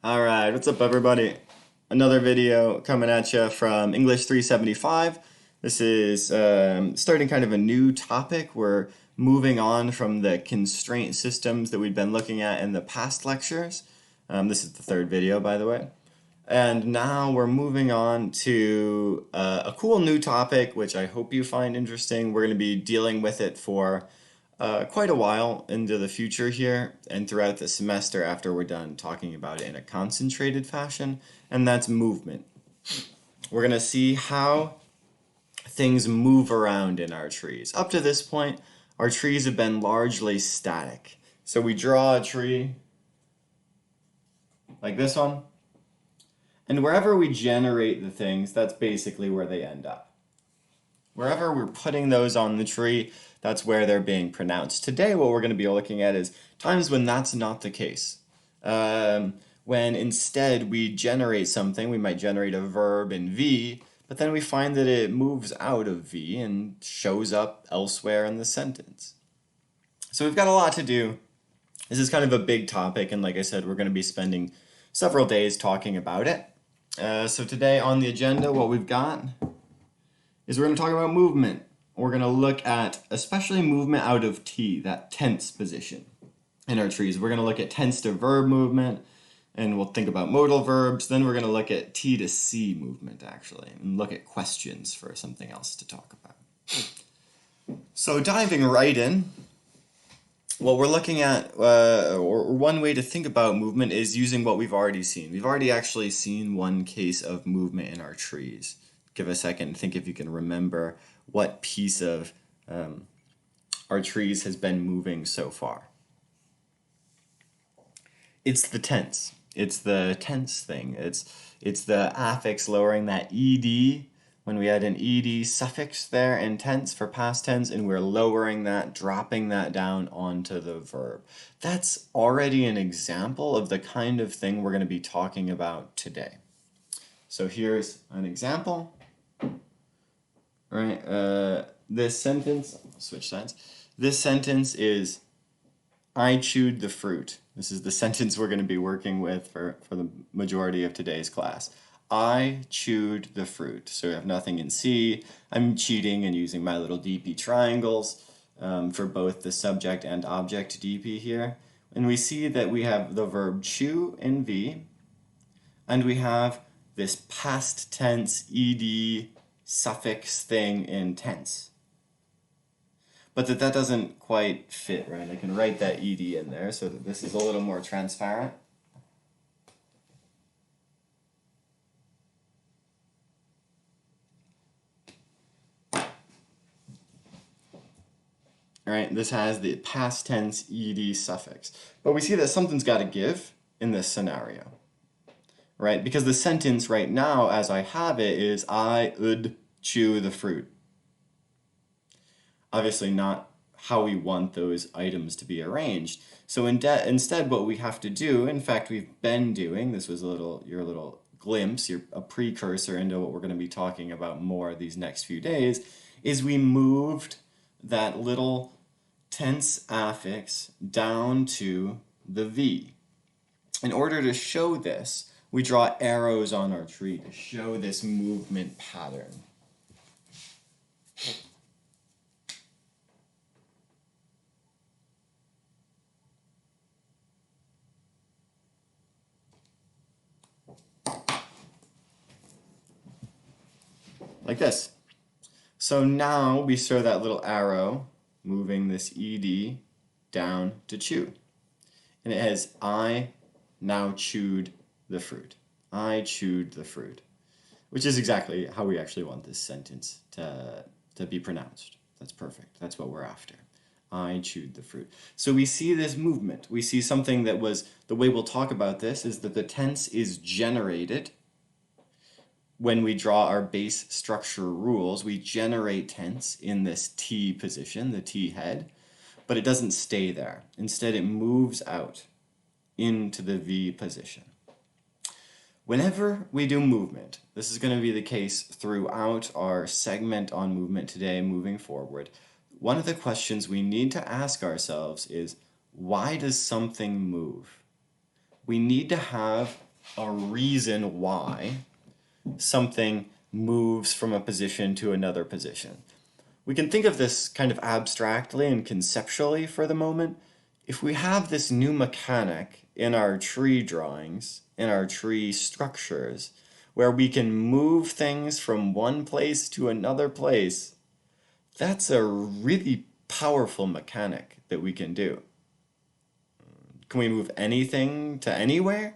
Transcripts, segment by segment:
All right, what's up, everybody? Another video coming at you from English 375. This is starting kind of a new topic. We're moving on from the constraint systems that we've been looking at in the past lectures. This is the third video, by the way. And now we're moving on to a cool new topic, which I hope you find interesting. We're going to be dealing with it for quite a while into the future here and throughout the semester after we're done talking about it in a concentrated fashion, and that's movement. We're going to see how things move around in our trees. Up to this point, our trees have been largely static. So we draw a tree like this one, and wherever we generate the things, that's basically where they end up. Wherever we're putting those on the tree, that's where they're being pronounced. Today, what we're going to be looking at is times when that's not the case. When instead we generate something, we might generate a verb in V, but then we find that it moves out of V and shows up elsewhere in the sentence. So we've got a lot to do. This is kind of a big topic, and like I said, we're going to be spending several days talking about it. So today on the agenda, what we've got is we're going to talk about movement. We're going to look at especially movement out of T, that tense position in our trees. We're going to look at tense to verb movement, and we'll think about modal verbs. Then we're going to look at T to C movement, actually, and look at questions for something else to talk about. So diving right in, what we're looking at, or one way to think about movement is using what we've already seen. We've already actually seen one case of movement in our trees. Give a second and think if you can remember what piece of our trees has been moving so far. It's the tense. It's the tense thing. It's the affix lowering that ed when we had an ed suffix there in tense for past tense, and we're lowering that, dropping that down onto the verb. That's already an example of the kind of thing we're going to be talking about today. So here's an example. Right, this sentence, I'll switch sides. This sentence is, I chewed the fruit. This is the sentence we're going to be working with for the majority of today's class. I chewed the fruit. So we have nothing in C. I'm cheating and using my little DP triangles for both the subject and object DP here. And we see that we have the verb chew in V, and we have this past tense ed suffix thing in tense. But that doesn't quite fit, right? I can write that ed in there so that this is a little more transparent. All right, this has the past tense ed suffix. But we see that something's got to give in this scenario, right? Because the sentence right now, as I have it, is I would chew the fruit. Obviously not how we want those items to be arranged. So instead what we have to do, in fact we've been doing, this was your little glimpse, a precursor into what we're going to be talking about more these next few days, is we moved that little tense affix down to the V. In order to show this, we draw arrows on our tree to show this movement pattern. Like this. So now we show that little arrow moving this ed down to chew. And it has I now chewed the fruit. I chewed the fruit. Which is exactly how we actually want this sentence to be pronounced. That's perfect. That's what we're after. I chewed the fruit. So we see this movement. We see something that was, the way we'll talk about this is that the tense is generated when we draw our base structure rules. We generate tense in this T position, the T head, but it doesn't stay there. Instead, it moves out into the V position. Whenever we do movement, this is going to be the case throughout our segment on movement today moving forward. One of the questions we need to ask ourselves is, why does something move? We need to have a reason why something moves from a position to another position. We can think of this kind of abstractly and conceptually for the moment. If we have this new mechanic in our tree drawings, in our tree structures, where we can move things from one place to another place, that's a really powerful mechanic that we can do. Can we move anything to anywhere?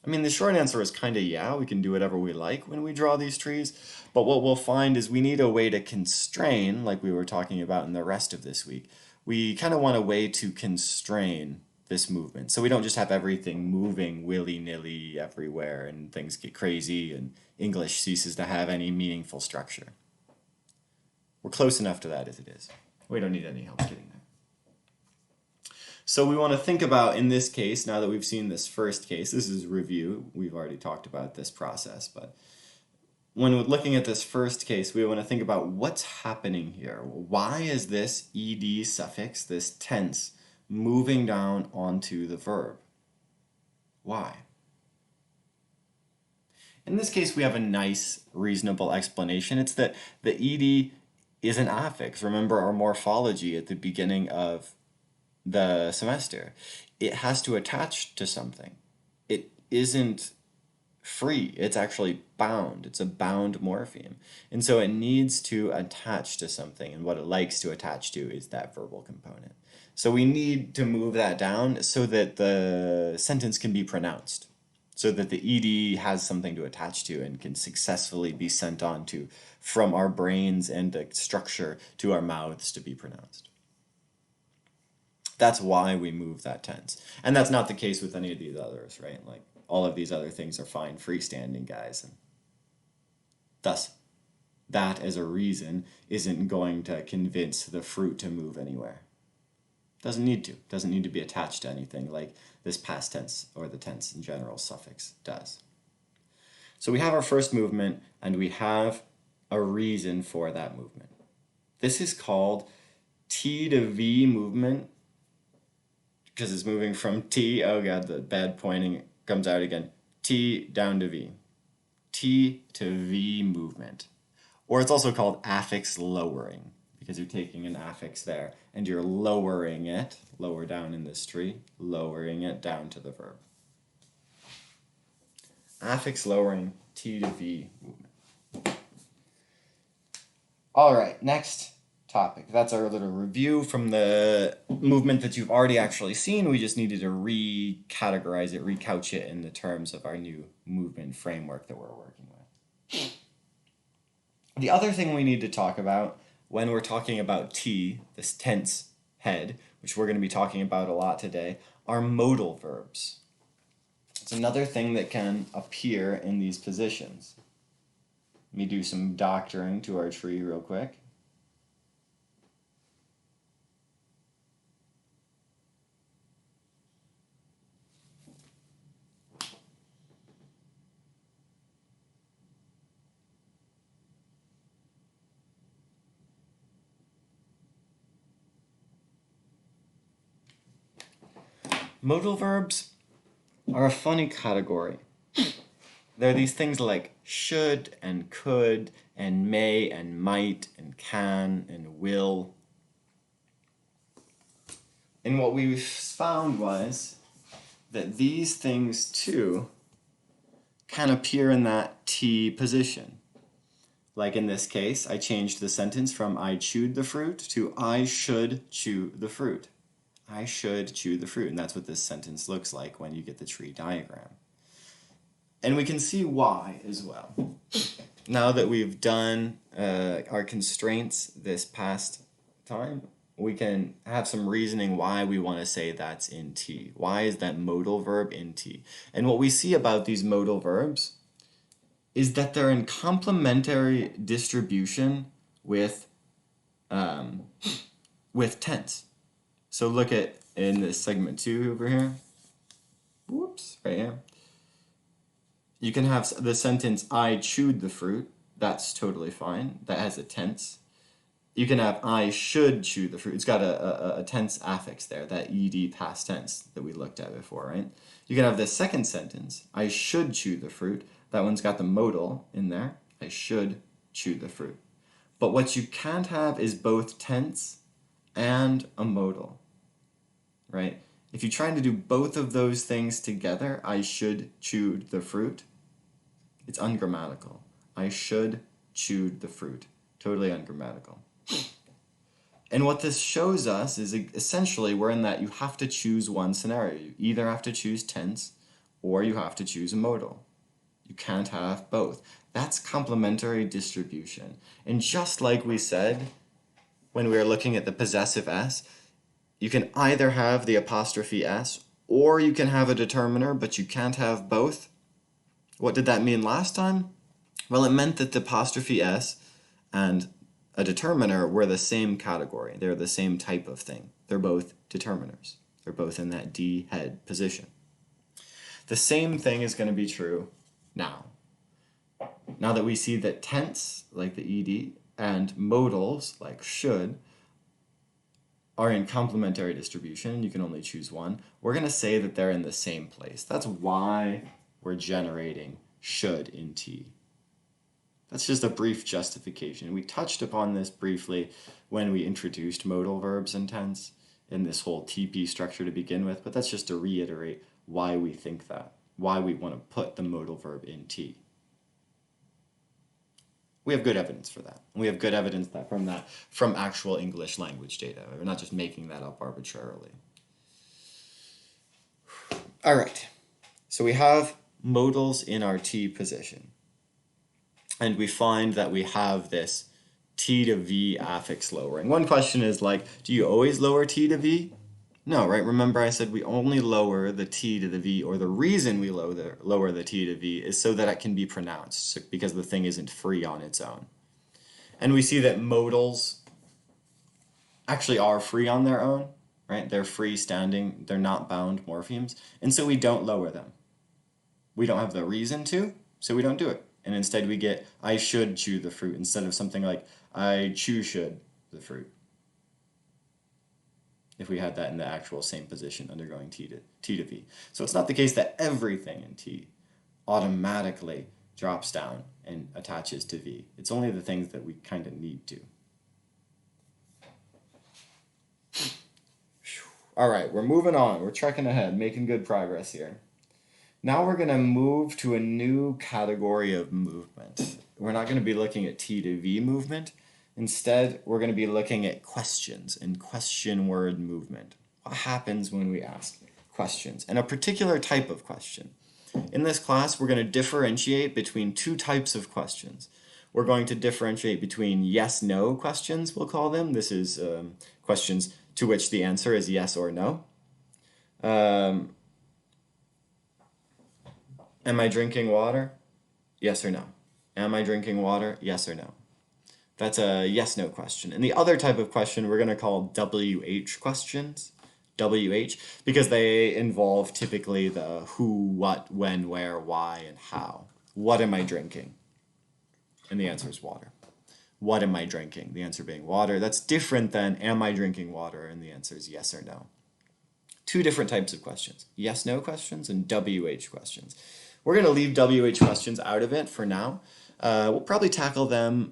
I mean, the short answer is kind of yeah, we can do whatever we like when we draw these trees, but what we'll find is we need a way to constrain, like we were talking about in the rest of this week. We kind of want a way to constrain this movement, so we don't just have everything moving willy-nilly everywhere and things get crazy and English ceases to have any meaningful structure. We're close enough to that as it is. We don't need any help getting there. So we want to think about, in this case, now that we've seen this first case, this is review, we've already talked about this process, but when we're looking at this first case, we want to think about what's happening here. Why is this ed suffix, this tense, moving down onto the verb? Why? In this case, we have a nice, reasonable explanation. It's that the ed is an affix. Remember our morphology at the beginning of the semester. It has to attach to something. It isn't free. It's actually bound. It's a bound morpheme. And so it needs to attach to something, and what it likes to attach to is that verbal component. So we need to move that down so that the sentence can be pronounced, so that the ed has something to attach to and can successfully be sent on to from our brains and the structure to our mouths to be pronounced. That's why we move that tense. And that's not the case with any of these others, right? Like, all of these other things are fine freestanding guys. And thus, that as a reason isn't going to convince the fruit to move anywhere. Doesn't need to. Doesn't need to be attached to anything like this past tense or the tense in general suffix does. So we have our first movement and we have a reason for that movement. This is called T2v Movement, because it's moving from T, oh god, the bad pointing comes out again, T down to V. T2v Movement. Or it's also called affix lowering, because you're taking an affix there and you're lowering it, lower down in this tree, lowering it down to the verb. Affix lowering, T2v movement. All right, next topic. That's our little review from the movement that you've already actually seen. We just needed to recategorize it, recouch it in the terms of our new movement framework that we're working with. The other thing we need to talk about when we're talking about T, this tense head, which we're going to be talking about a lot today, are modal verbs. It's another thing that can appear in these positions. Let me do some doctoring to our tree real quick. Modal verbs are a funny category. They're these things like should and could and may and might and can and will. And what we found was that these things too can appear in that T position. Like in this case, I changed the sentence from I chewed the fruit to I should chew the fruit. I should chew the fruit, and that's what this sentence looks like when you get the tree diagram. And we can see why as well. Now that we've done our constraints this past time, we can have some reasoning why we want to say that's in T. Why is that modal verb in T? And what we see about these modal verbs is that they're in complementary distribution with tense. So look at in this segment 2 over here. Whoops, right here. You can have the sentence I chewed the fruit. That's totally fine. That has a tense. You can have I should chew the fruit. It's got a tense affix there, that ed past tense that we looked at before, right? You can have the second sentence, I should chew the fruit. That one's got the modal in there. I should chew the fruit. But what you can't have is both tense and a modal, right? If you're trying to do both of those things together, I should chew the fruit, it's ungrammatical. I should chew the fruit. Totally ungrammatical. And what this shows us is essentially we're in that you have to choose one scenario. You either have to choose tense or you have to choose a modal. You can't have both. That's complementary distribution. And just like we said when we were looking at the possessive S, you can either have the apostrophe S or you can have a determiner, but you can't have both. What did that mean last time? Well, it meant that the apostrophe S and a determiner were the same category. They're the same type of thing. They're both determiners. They're both in that D head position. The same thing is going to be true now. Now that we see that tense, like the ed, and modals, like should, are in complementary distribution, you can only choose one, we're going to say that they're in the same place. That's why we're generating should in T. That's just a brief justification. We touched upon this briefly when we introduced modal verbs in tense in this whole TP structure to begin with, but that's just to reiterate why we think that, why we want to put the modal verb in T. We have good evidence for that. We have good evidence from actual English language data. We're not just making that up arbitrarily. All right, so we have modals in our T position. And we find that we have this T to V affix lowering. One question is like, do you always lower T to V? No, right? Remember I said we only lower the T to the V, or the reason we lower the T to V is so that it can be pronounced, because the thing isn't free on its own. And we see that modals actually are free on their own, right? They're freestanding, they're not bound morphemes, and so we don't lower them. We don't have the reason to, so we don't do it. And instead we get, I should chew the fruit, instead of something like, I should the fruit. If we had that in the actual same position undergoing T to V. So it's not the case that everything in T automatically drops down and attaches to V. It's only the things that we kind of need to. All right, we're moving on. We're trekking ahead, making good progress here. Now we're going to move to a new category of movement. We're not going to be looking at T2v movement. Instead, we're going to be looking at questions and question word movement. What happens when we ask questions? And a particular type of question. In this class, we're going to differentiate between two types of questions. We're going to differentiate between yes-no questions, we'll call them. This is questions to which the answer is yes or no. Am I drinking water? Yes or no. Am I drinking water? Yes or no. That's a yes-no question. And the other type of question we're going to call WH questions. WH, because they involve typically the who, what, when, where, why, and how. What am I drinking? And the answer is water. What am I drinking? The answer being water. That's different than am I drinking water? And the answer is yes or no. Two different types of questions. Yes-no questions and WH questions. We're going to leave WH questions out of it for now. We'll probably tackle them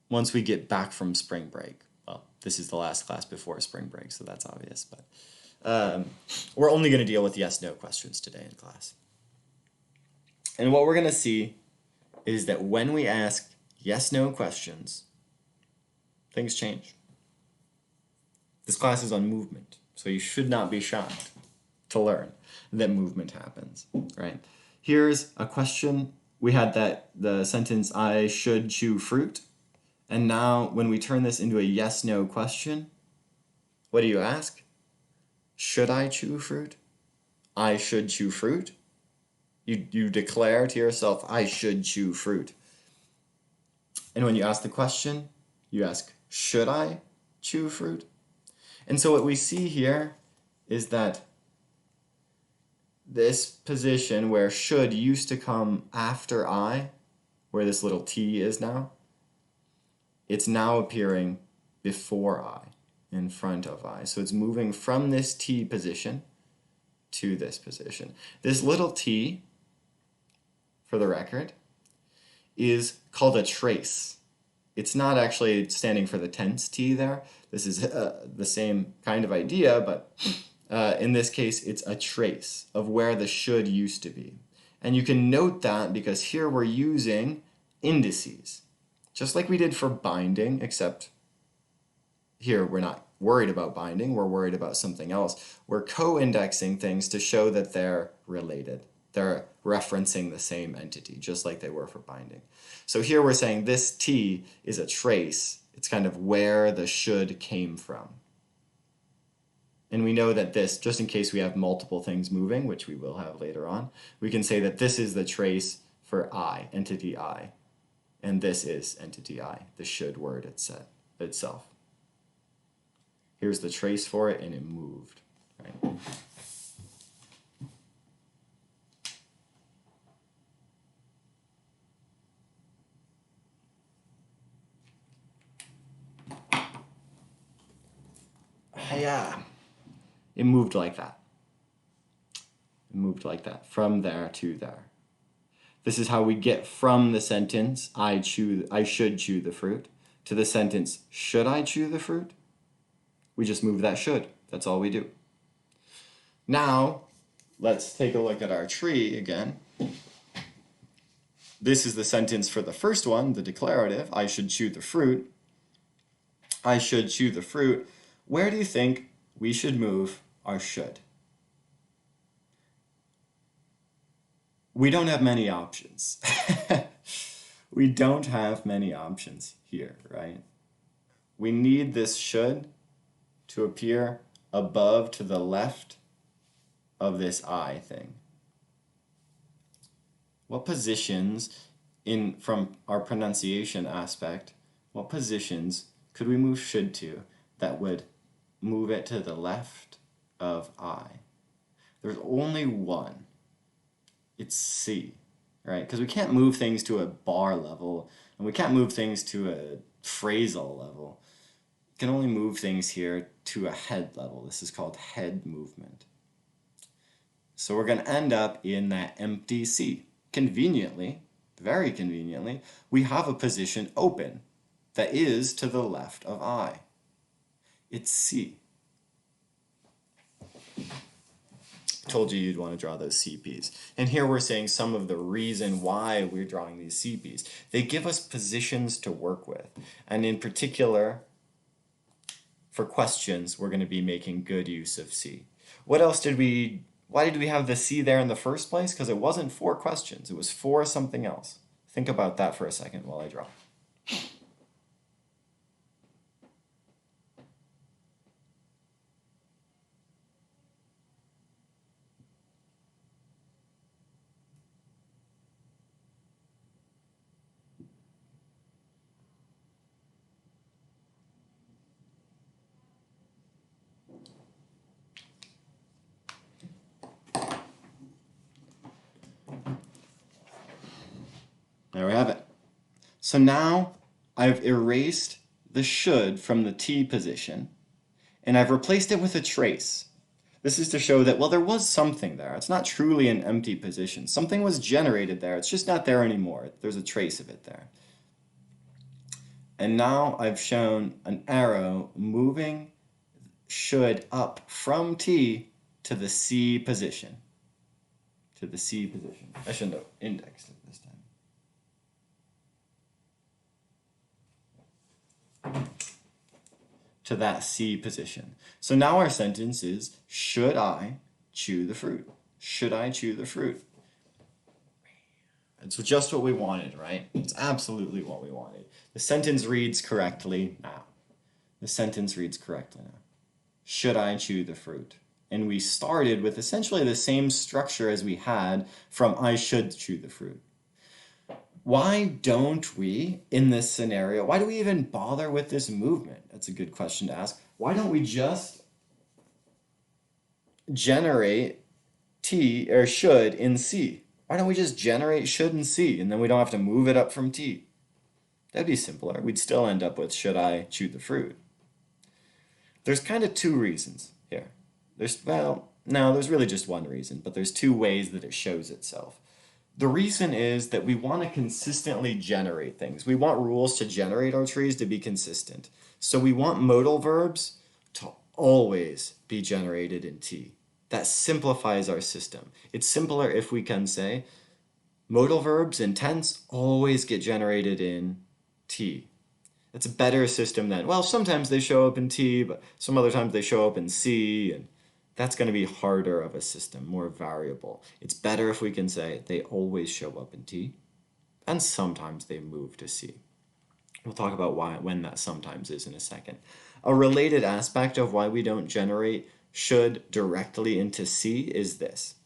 once we get back from spring break. Well, this is the last class before spring break, so that's obvious. But we're only going to deal with yes-no questions today in class. And what we're going to see is that when we ask yes-no questions, things change. This class is on movement, so you should not be shocked to learn that movement happens, right? Here's a question. We had the sentence, I should chew fruit. And now when we turn this into a yes-no question, what do you ask? Should I chew fruit? I should chew fruit? You declare to yourself, I should chew fruit. And when you ask the question, you ask, should I chew fruit? And so what we see here is that this position where should used to come after I, where this little T is now, it's now appearing before I, in front of I. So it's moving from this T position to this position. This little t, for the record, is called a trace. It's not actually standing for the tense T there. This is the same kind of idea, but in this case, it's a trace of where the should used to be. And you can note that because here we're using indices, just like we did for binding, except here we're not worried about binding, we're worried about something else. We're co-indexing things to show that they're related. They're referencing the same entity, just like they were for binding. So here we're saying this T is a trace. It's kind of where the should came from. And we know that this, just in case we have multiple things moving, which we will have later on, we can say that this is the trace for I, entity I. And this is entity I, the should word itself. Here's the trace for it, and it moved. Right? Yeah. It moved like that. It moved like that, from there to there. This is how we get from the sentence, I should chew the fruit, to the sentence, should I chew the fruit? We just move that should. That's all we do. Now, let's take a look at our tree again. This is the sentence for the first one, the declarative, I should chew the fruit. I should chew the fruit. Where do you think we should move our should? We don't have many options. We don't have many options here, right? We need this should to appear above to the left of this I thing. What positions, from our pronunciation aspect, what positions could we move should to that would move it to the left of I? There's only one. It's C, right? Because we can't move things to a bar level, and we can't move things to a phrasal level. We can only move things here to a head level. This is called head movement. So we're going to end up in that empty C. Conveniently, very conveniently, we have a position open that is to the left of I. It's C. Told you you'd want to draw those CPs. And here we're saying some of the reason why we're drawing these CPs. They give us positions to work with. And in particular, for questions, we're going to be making good use of C. What else why did we have the C there in the first place? Because it wasn't for questions. It was for something else. Think about that for a second while I draw. There we have it. So now I've erased the should from the T position, and I've replaced it with a trace. This is to show that, well, there was something there. It's not truly an empty position. Something was generated there. It's just not there anymore. There's a trace of it there. And now I've shown an arrow moving should up from T to the C position. To the C position. I shouldn't have indexed it this time. To that C position. So now our sentence is, should I chew the fruit? Should I chew the fruit? It's just what we wanted, right? It's absolutely what we wanted. The sentence reads correctly now. The sentence reads correctly now. Should I chew the fruit? And we started with essentially the same structure as we had from I should chew the fruit. Why don't we, in this scenario, why do we even bother with this movement? That's a good question to ask. Why don't we just generate T or should in C? Why don't we just generate should in C and then we don't have to move it up from T? That'd be simpler. We'd still end up with should I chew the fruit. There's kind of two reasons here. There's really just one reason, but there's two ways that it shows itself. The reason is that we want to consistently generate things. We want rules to generate our trees to be consistent. So we want modal verbs to always be generated in T. That simplifies our system. It's simpler if we can say modal verbs in tense always get generated in T. It's a better system than, well, sometimes they show up in T, but some other times they show up in C, and that's going to be harder of a system, more variable. It's better if we can say they always show up in T, and sometimes they move to C. We'll talk about when that sometimes is in a second. A related aspect of why we don't generate should directly into C is this.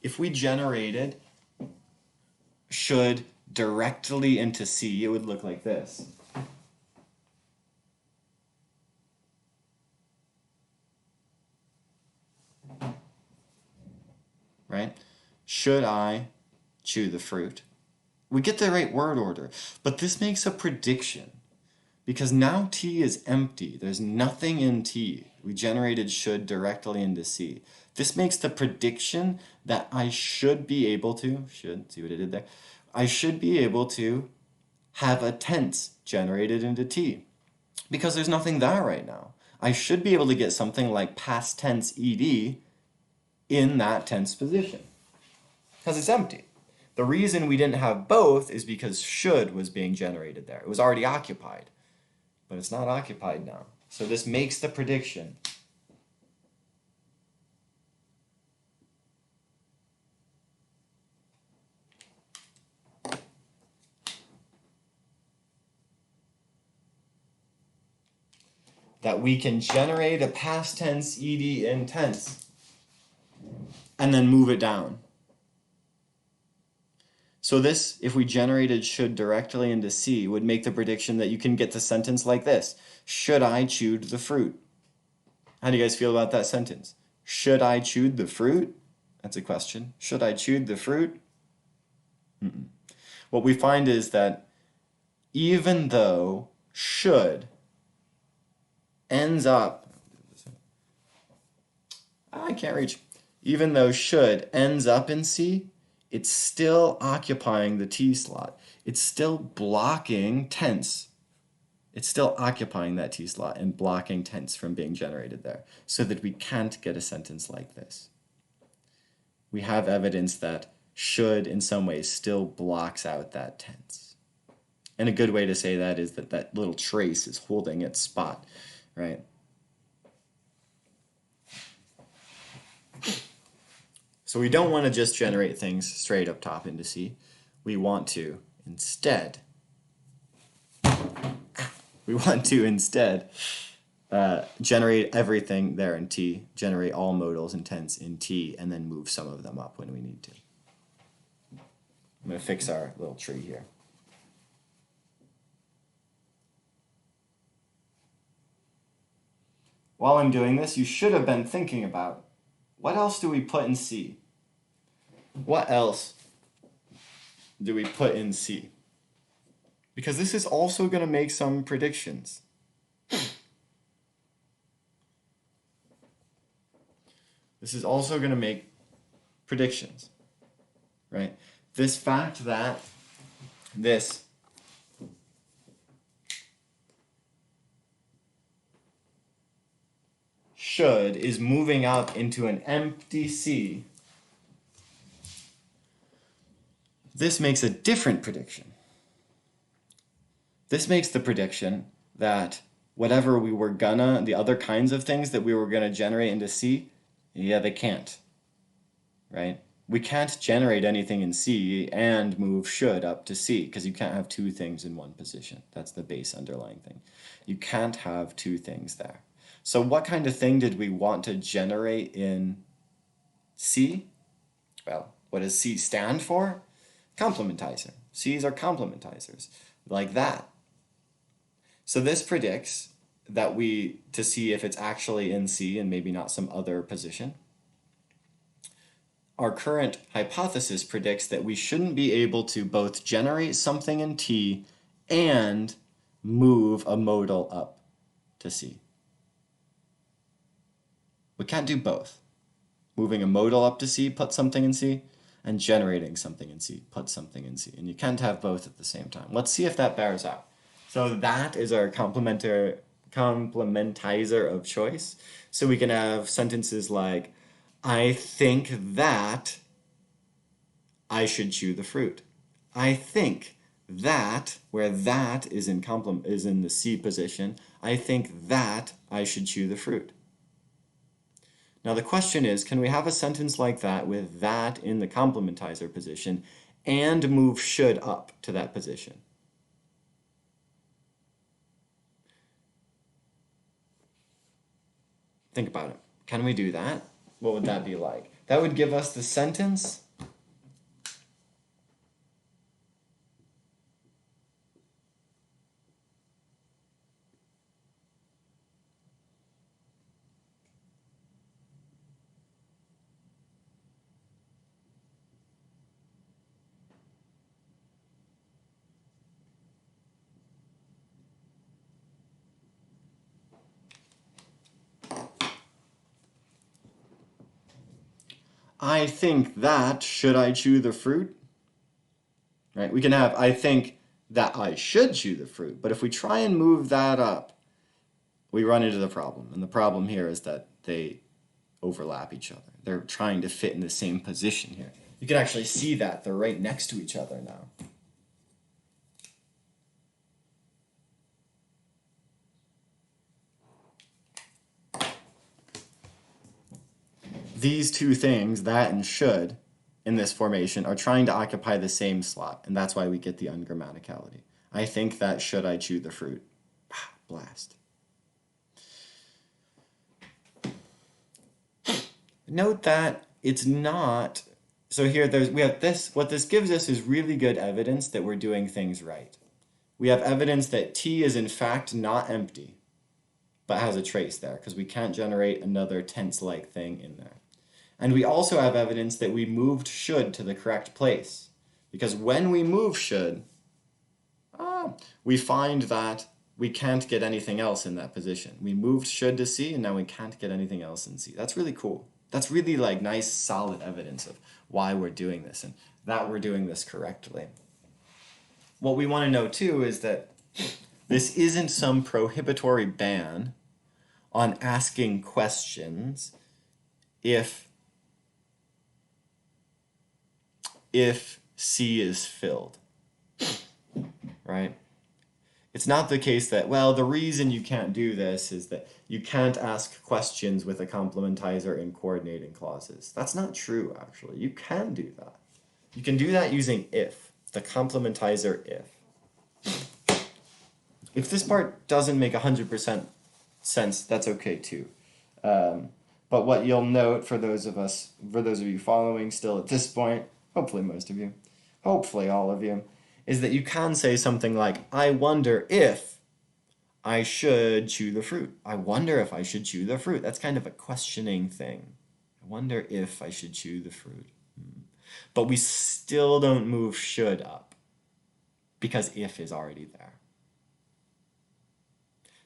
If we generated should directly into C, it would look like this. Right? Should I chew the fruit? We get the right word order, but this makes a prediction because now T is empty. There's nothing in T. We generated should directly into C. This makes the prediction that I should be able to, see what I did there? I should be able to have a tense generated into T because there's nothing there right now. I should be able to get something like past tense ed in that tense position because it's empty. The reason we didn't have both is because should was being generated there. It was already occupied, but it's not occupied now. So this makes the prediction that we can generate a past tense ed in tense and then move it down. So this, if we generated should directly into C, would make the prediction that you can get the sentence like this. Should I chewed the fruit? How do you guys feel about that sentence? Should I chewed the fruit? That's a question. Should I chewed the fruit? What we find is that even though should ends up, I can't reach. Even though should ends up in C, it's still occupying the T slot. It's still blocking tense. It's still occupying that T slot and blocking tense from being generated there so that we can't get a sentence like this. We have evidence that should in some ways still blocks out that tense. And a good way to say that is that that little trace is holding its spot, right? So we don't want to just generate things straight up top into C. We want to instead generate everything there in T, generate all modals and tense in T, and then move some of them up when we need to. I'm going to fix our little tree here. While I'm doing this, you should have been thinking about what else do we put in C? What else do we put in C? Because this is also going to make some predictions. This is also going to make predictions, right? This fact that this should is moving up into an empty C. This makes a different prediction. This makes the prediction that whatever we were gonna, the other kinds of things that we were gonna generate into C, yeah, they can't, right? We can't generate anything in C and move should up to C because you can't have two things in one position. That's the base underlying thing. You can't have two things there. So what kind of thing did we want to generate in C? Well, what does C stand for? Complementizer. C's are complementizers, like that. So this predicts that to see if it's actually in C and maybe not some other position. Our current hypothesis predicts that we shouldn't be able to both generate something in T and move a modal up to C. We can't do both. Moving a modal up to C, put something in C, and generating something in C, put something in C. And you can't have both at the same time. Let's see if that bears out. So that is our complementizer of choice. So we can have sentences like, I think that I should chew the fruit. I think that, where that is in the C position, I think that I should chew the fruit. Now the question is, can we have a sentence like that with that in the complementizer position and move should up to that position? Think about it. Can we do that? What would that be like? That would give us the sentence I think that, should I chew the fruit? Right? We can have, I think that I should chew the fruit. But if we try and move that up, we run into the problem. And the problem here is that they overlap each other. They're trying to fit in the same position here. You can actually see that. They're right next to each other now. These two things, that and should, in this formation, are trying to occupy the same slot, and that's why we get the ungrammaticality. I think that should I chew the fruit. Blast. Note that it's not, so here we have this, what this gives us is really good evidence that we're doing things right. We have evidence that T is in fact not empty, but has a trace there, because we can't generate another tense-like thing in there. And we also have evidence that we moved should to the correct place. Because when we move should, we find that we can't get anything else in that position. We moved should to C, and now we can't get anything else in C. That's really cool. That's really like nice, solid evidence of why we're doing this and that we're doing this correctly. What we want to know too is that this isn't some prohibitory ban on asking questions if C is filled, right? It's not the case that, well, the reason you can't do this is that you can't ask questions with a complementizer in coordinating clauses. That's not true, actually. You can do that. You can do that using if, the complementizer if. If this part doesn't make 100% sense, that's okay too. But what you'll note for those of you following still at this point, hopefully most of you, hopefully all of you, is that you can say something like, I wonder if I should chew the fruit. I wonder if I should chew the fruit. That's kind of a questioning thing. I wonder if I should chew the fruit. But we still don't move should up because if is already there.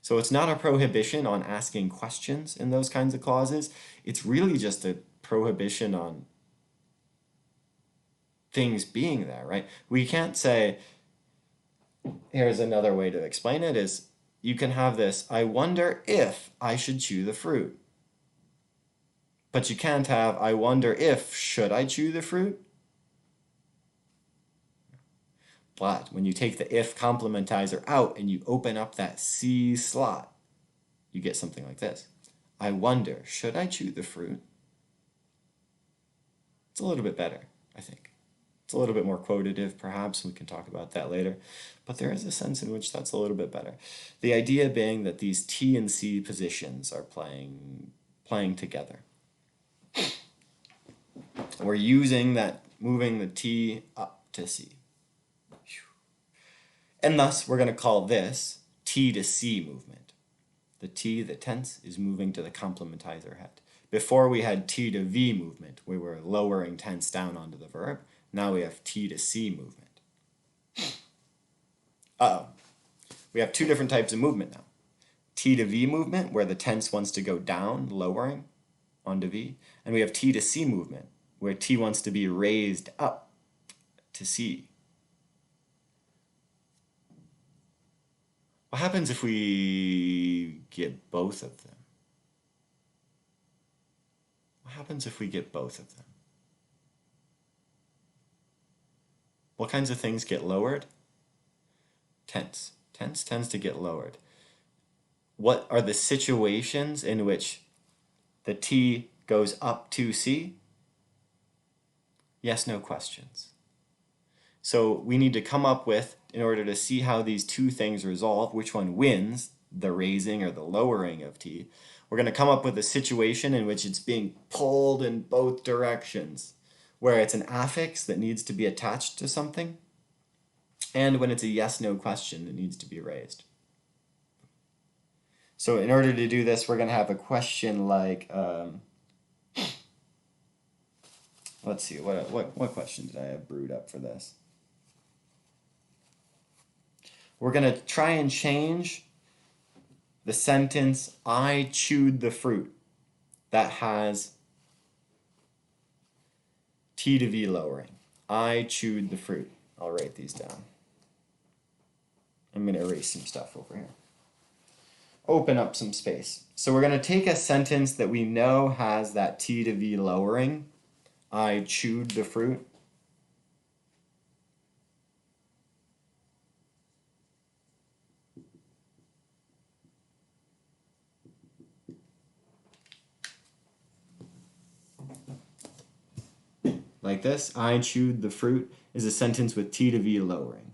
So it's not a prohibition on asking questions in those kinds of clauses. It's really just a prohibition on things being there, right? We can't say, here's another way to explain it, is you can have this, I wonder if I should chew the fruit. But you can't have, I wonder if, should I chew the fruit? But when you take the if complementizer out and you open up that C slot, you get something like this. I wonder, should I chew the fruit? It's a little bit better, I think. It's a little bit more quotative, perhaps. We can talk about that later. But there is a sense in which that's a little bit better. The idea being that these T and C positions are playing together. We're using that, moving the T up to C. And thus, we're going to call this T to C movement. The T, the tense, is moving to the complementizer head. Before we had T to V movement, we were lowering tense down onto the verb. Now we have T to C movement. We have two different types of movement now. T to V movement, where the tense wants to go down, lowering. onto V. And we have T2c movement, where T wants to be raised up to C. What happens if we get both of them? What happens if we get both of them? What kinds of things get lowered? Tense. Tense tends to get lowered. What are the situations in which the T goes up to C? Yes, no questions. So we need to come up with, in order to see how these two things resolve, which one wins, the raising or the lowering of T, we're going to come up with a situation in which it's being pulled in both directions, where it's an affix that needs to be attached to something, and when it's a yes-no question that needs to be raised. So in order to do this, we're going to have a question like, let's see, what question did I have brewed up for this? We're going to try and change the sentence, I chewed the fruit, that has T to V lowering. I chewed the fruit. I'll write these down. I'm going to erase some stuff over here. Open up some space. So we're going to take a sentence that we know has that T to V lowering. I chewed the fruit. Like this, I chewed the fruit is a sentence with T to V lowering.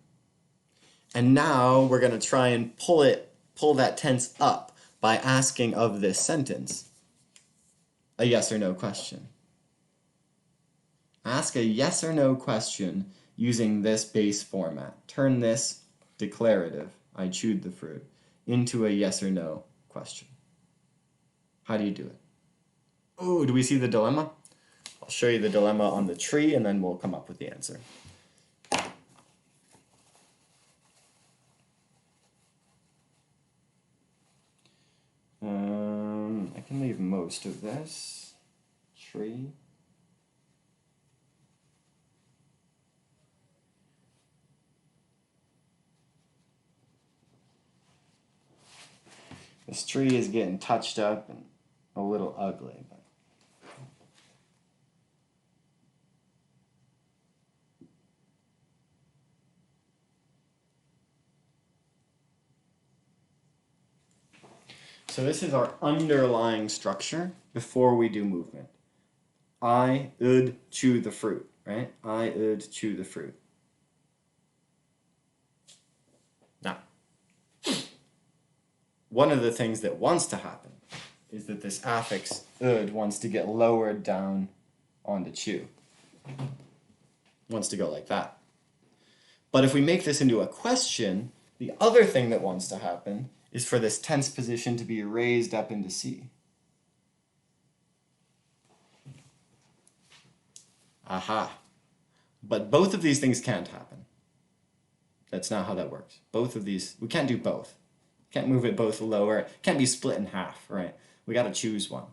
And now we're going to try and pull that tense up by asking of this sentence a yes or no question. Ask a yes or no question using this base format. Turn this declarative, I chewed the fruit, into a yes or no question. How do you do it? Oh, do we see the dilemma? I'll show you the dilemma on the tree and then we'll come up with the answer. I can leave most of this. Tree. This tree is getting touched up and a little ugly. But so this is our underlying structure before we do movement. I would chew the fruit, right? I would chew the fruit. Now, one of the things that wants to happen is that this affix would wants to get lowered down onto chew. Wants to go like that. But if we make this into a question, the other thing that wants to happen is for this tense position to be raised up into C. Aha. But both of these things can't happen. That's not how that works. Both of these, we can't do both. Can't move it both lower. Can't be split in half, right? We got to choose one.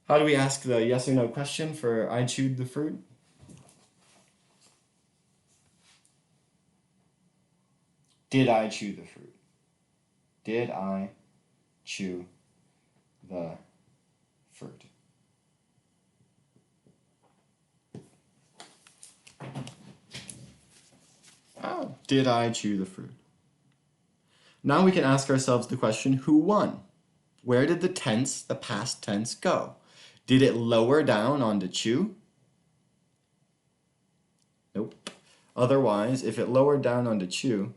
How do we ask the yes or no question for I chewed the fruit? Did I chew the fruit? Did I chew the fruit? Oh, did I chew the fruit? Now we can ask ourselves the question, who won? Where did the tense, the past tense, go? Did it lower down onto chew? Nope. Otherwise, if it lowered down onto chew,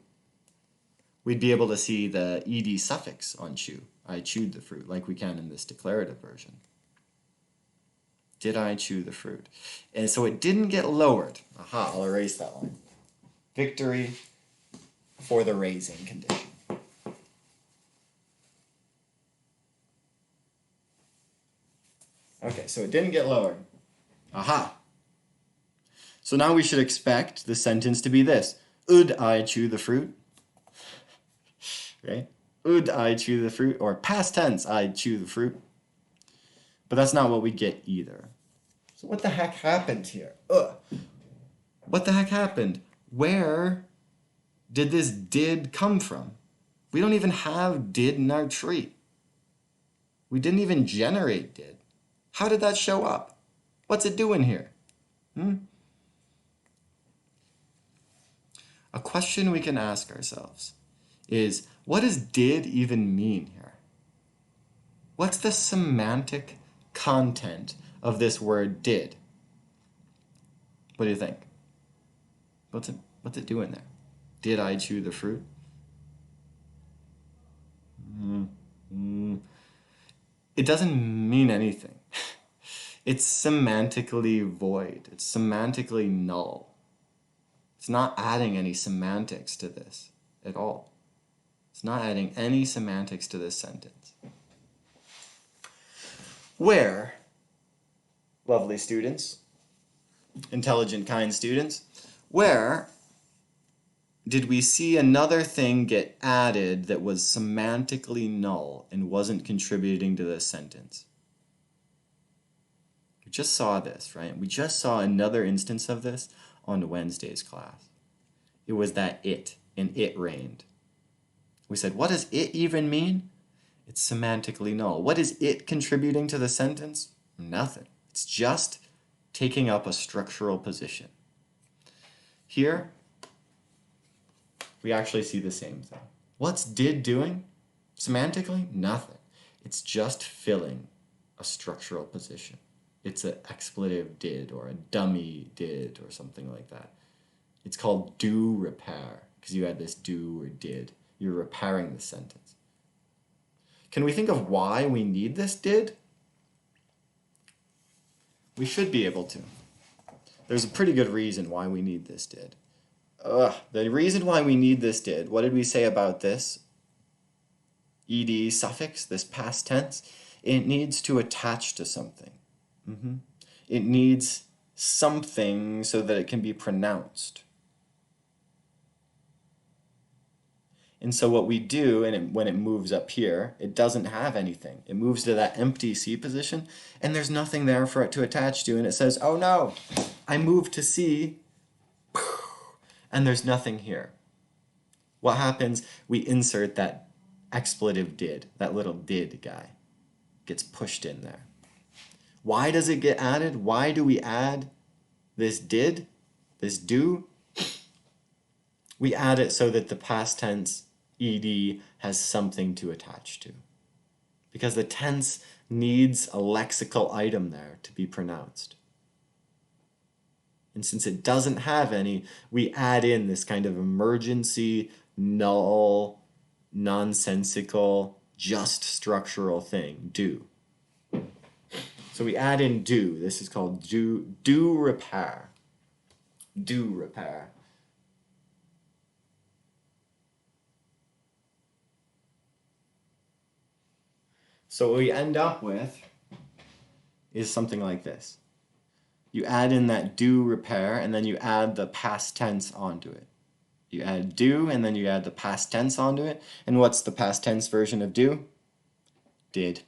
we'd be able to see the ed suffix on chew. I chewed the fruit, like we can in this declarative version. Did I chew the fruit? And so it didn't get lowered. Aha, I'll erase that line. Victory for the raising condition. Okay, so it didn't get lowered. Aha. So now we should expect the sentence to be this. Would I chew the fruit? Okay. Would I chew the fruit? Or past tense, I'd chew the fruit. But that's not what we get either. So what the heck happened here? What the heck happened? Where did this did come from? We don't even have did in our tree. We didn't even generate did. How did that show up? What's it doing here? A question we can ask ourselves is, what does did even mean here? What's the semantic content of this word did? What do you think? What's it doing there? Did I chew the fruit? It doesn't mean anything. It's semantically void. It's semantically null. It's not adding any semantics to this at all. It's not adding any semantics to this sentence. Where, lovely students, intelligent, kind students, where did we see another thing get added that was semantically null and wasn't contributing to this sentence? We just saw this, right? We just saw another instance of this on Wednesday's class. It was that it, and it rained. We said, what does it even mean? It's semantically null. What is it contributing to the sentence? Nothing. It's just taking up a structural position. Here, we actually see the same thing. What's did doing? Semantically, nothing. It's just filling a structural position. It's an expletive did or a dummy did or something like that. It's called do repair because you had this do or did. You're repairing the sentence. Can we think of why we need this did? We should be able to. There's a pretty good reason why we need this did. The reason why we need this did, what did we say about this? Ed suffix, this past tense, it needs to attach to something. It needs something so that it can be pronounced. And so what we do, when it moves up here, it doesn't have anything. It moves to that empty C position, and there's nothing there for it to attach to, and it says, oh no, I moved to C, and there's nothing here. What happens? We insert that expletive did, that little did guy. Gets pushed in there. Why does it get added? Why do we add this did, this do? We add it so that the past tense ed has something to attach to. Because the tense needs a lexical item there to be pronounced. And since it doesn't have any, we add in this kind of emergency, null, nonsensical, just structural thing, do. So we add in do. This is called do repair. Do repair. So what we end up with is something like this. You add in that do repair, and then you add the past tense onto it. You add do, and then you add the past tense onto it. And what's the past tense version of do? Did.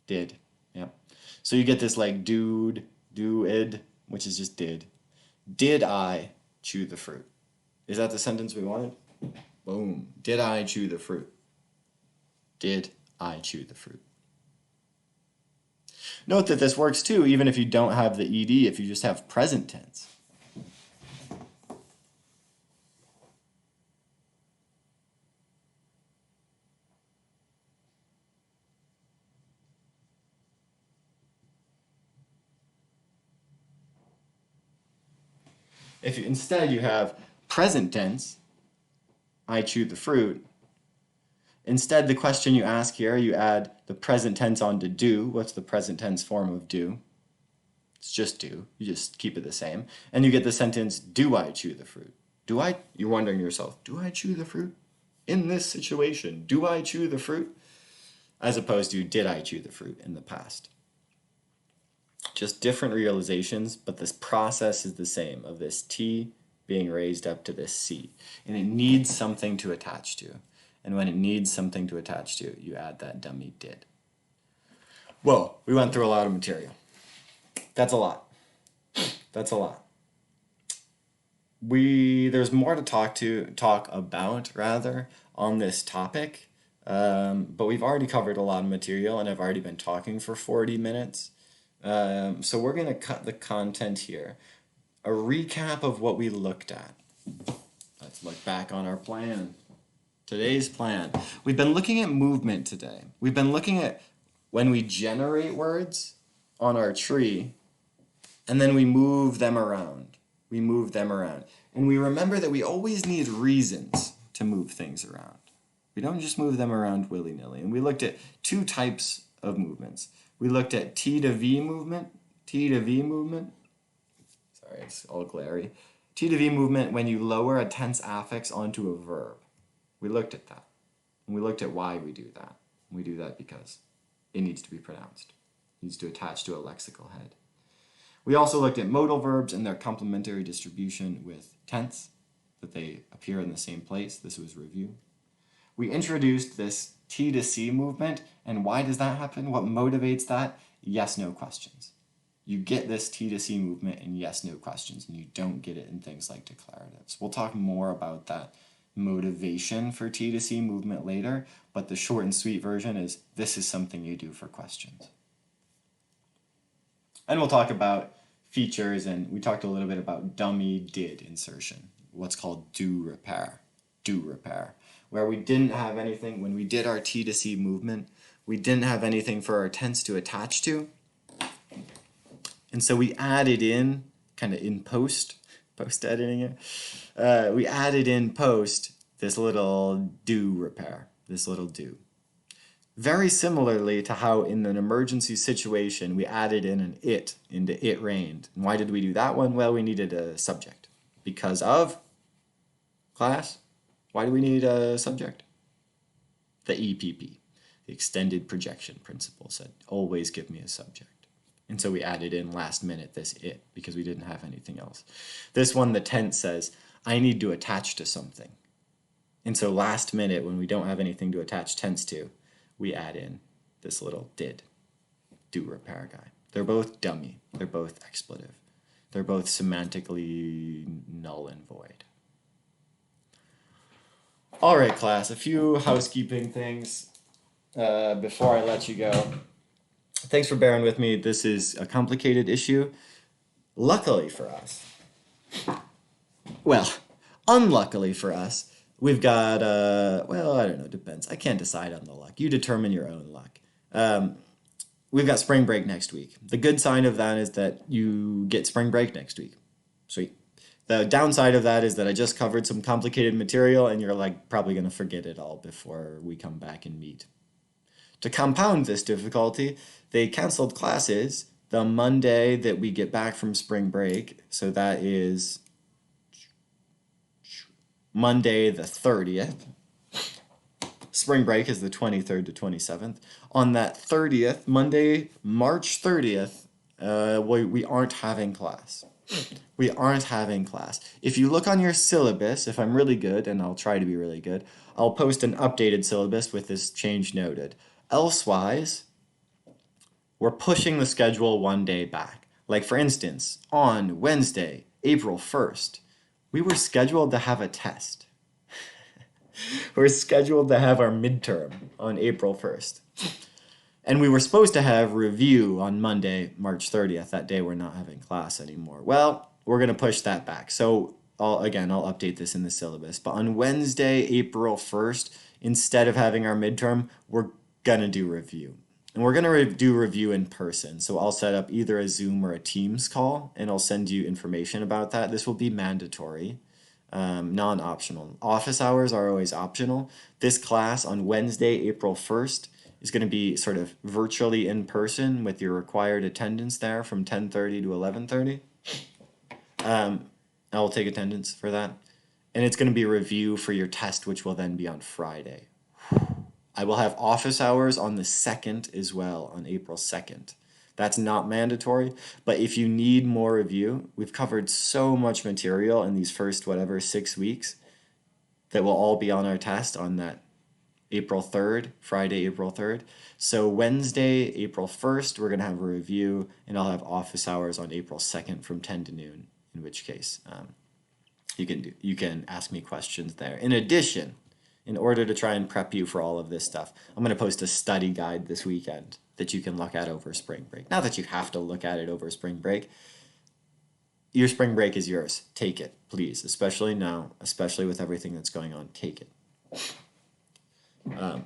Did. Yep. So you get this like doed, doed, which is just did. Did I chew the fruit? Is that the sentence we wanted? Boom. Did I chew the fruit? Did I chew the fruit? Note that this works too, even if you don't have the ed, if you just have present tense. If instead you have present tense, I chewed the fruit, instead the question you ask here, you add the present tense onto do. What's the present tense form of do? It's just do. You just keep it the same. And you get the sentence, do I chew the fruit? Do I? You're wondering to yourself, do I chew the fruit? In this situation, do I chew the fruit? As opposed to, did I chew the fruit in the past? Just different realizations, but this process is the same of this T being raised up to this C. And it needs something to attach to. And when it needs something to attach to, you add that dummy did. Whoa, we went through a lot of material. That's a lot. That's a lot. There's more to talk about rather on this topic, but we've already covered a lot of material and I've already been talking for 40 minutes. So we're going to cut the content here. A recap of what we looked at. Let's look back on our plan. Today's plan. We've been looking at movement today. We've been looking at when we generate words on our tree and then we move them around. We move them around. And we remember that we always need reasons to move things around. We don't just move them around willy-nilly. And we looked at two types of movements. We looked at T2v movement. T2v movement. Sorry, it's all glary. T2v movement when you lower a tense affix onto a verb. We looked at that. And we looked at why we do that. We do that because it needs to be pronounced. It needs to attach to a lexical head. We also looked at modal verbs and their complementary distribution with tense, that they appear in the same place. This was review. We introduced this T to C movement, and why does that happen? What motivates that? Yes, no questions. You get this T to C movement in yes, no questions, and you don't get it in things like declaratives. We'll talk more about that motivation for T to C movement later, but the short and sweet version is this is something you do for questions. And we'll talk about features, and we talked a little bit about dummy did insertion, what's called do repair, where we didn't have anything, when we did our T to C movement, we didn't have anything for our tense to attach to, and so we added in, kind of in post-editing it, we added in post this little do repair, this little do. Very similarly to how in an emergency situation we added in an it into it rained. And why did we do that one? Well, we needed a subject. Because of class? Why do we need a subject? The EPP, the extended projection principle, said always give me a subject. And so we added in last minute this it because we didn't have anything else. This one, the tense says, I need to attach to something. And so last minute, when we don't have anything to attach tense to, we add in this little did, do repair guy. They're both dummy. They're both expletive. They're both semantically null and void. All right, class, a few housekeeping things before I let you go. Thanks for bearing with me. This is a complicated issue. Luckily for us, well, unluckily for us, we've got, well, I don't know, depends. I can't decide on the luck. You determine your own luck. We've got spring break next week. The good sign of that is that you get spring break next week. Sweet. The downside of that is that I just covered some complicated material and you're like probably going to forget it all before we come back and meet. To compound this difficulty, they canceled classes the Monday that we get back from spring break. So that is Monday the 30th. Spring break is the 23rd to 27th. On that 30th, Monday, March 30th, we aren't having class. We aren't having class. If you look on your syllabus, if I'm really good, and I'll try to be really good, I'll post an updated syllabus with this change noted. Elsewise, we're pushing the schedule one day back. Like for instance, on Wednesday, April 1st, we were scheduled to have a test. We're scheduled to have our midterm on April 1st. And we were supposed to have review on Monday, March 30th. That day we're not having class anymore. Well, we're going to push that back. So I'll update this in the syllabus. But on Wednesday, April 1st, instead of having our midterm, we're going to do review. And we're going to do review in person. So I'll set up either a Zoom or a Teams call, and I'll send you information about that. This will be mandatory, non-optional. Office hours are always optional. This class on Wednesday, April 1st, is going to be sort of virtually in person with your required attendance there from 10:30 to 11:30. I'll take attendance for that. And it's going to be review for your test, which will then be on Friday. I will have office hours on the 2nd as well, on April 2nd. That's not mandatory, but if you need more review, we've covered so much material in these first, 6 weeks that will all be on our test on that April 3rd, Friday, April 3rd. So Wednesday, April 1st, we're going to have a review, and I'll have office hours on April 2nd from 10 to noon, in which case you can ask me questions there. In addition, in order to try and prep you for all of this stuff, I'm going to post a study guide this weekend that you can look at over spring break. Not that you have to look at it over spring break. Your spring break is yours. Take it, please, especially now, especially with everything that's going on. Take it.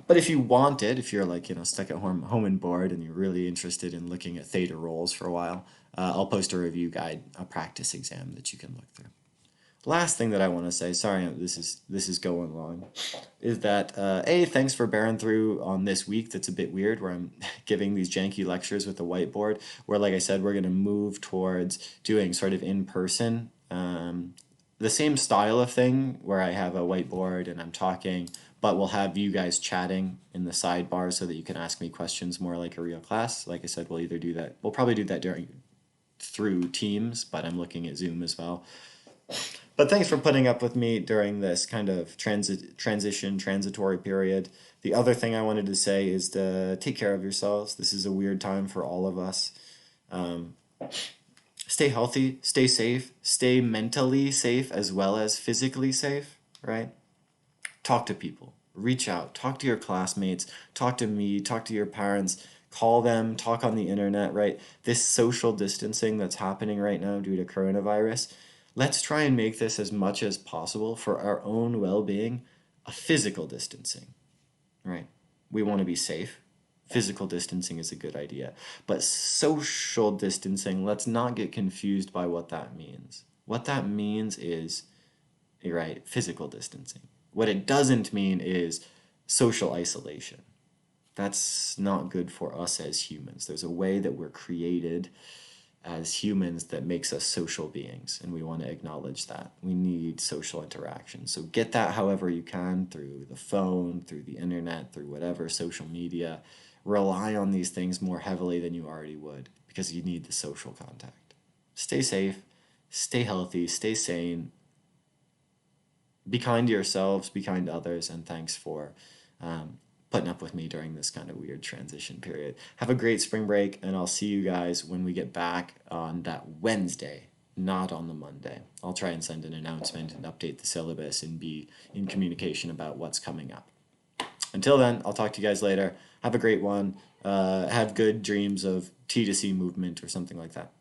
But if you want it, if you're like, stuck at home and bored and you're really interested in looking at theta roles for a while, I'll post a review guide, a practice exam that you can look through. Last thing that I want to say, sorry, this is going long, is that thanks for bearing through on this week that's a bit weird, where I'm giving these janky lectures with a whiteboard, where, like I said, we're going to move towards doing sort of in person, the same style of thing where I have a whiteboard and I'm talking, but we'll have you guys chatting in the sidebar so that you can ask me questions more like a real class. Like I said, we'll either do that, we'll probably do that through Teams, but I'm looking at Zoom as well. But thanks for putting up with me during this kind of transitory period. The other thing I wanted to say is to take care of yourselves. This is a weird time for all of us. Stay healthy, stay safe, stay mentally safe as well as physically safe, right? Talk to people, reach out, talk to your classmates, talk to me, talk to your parents, call them, talk on the internet, right? This social distancing that's happening right now due to coronavirus, let's try and make this as much as possible for our own well-being a physical distancing, right? We want to be safe. Physical distancing is a good idea. But social distancing, let's not get confused by what that means. What that means is, right, physical distancing. What it doesn't mean is social isolation. That's not good for us as humans. There's a way that we're created as humans that makes us social beings, and we want to acknowledge that. We need social interaction. So get that however you can, through the phone, through the internet, through whatever social media. Rely on these things more heavily than you already would, because you need the social contact. Stay safe, stay healthy, stay sane. Be kind to yourselves, be kind to others, and thanks for putting up with me during this kind of weird transition period. Have a great spring break, and I'll see you guys when we get back on that Wednesday, not on the Monday. I'll try and send an announcement and update the syllabus and be in communication about what's coming up. Until then, I'll talk to you guys later. Have a great one. Have good dreams of T2c movement or something like that.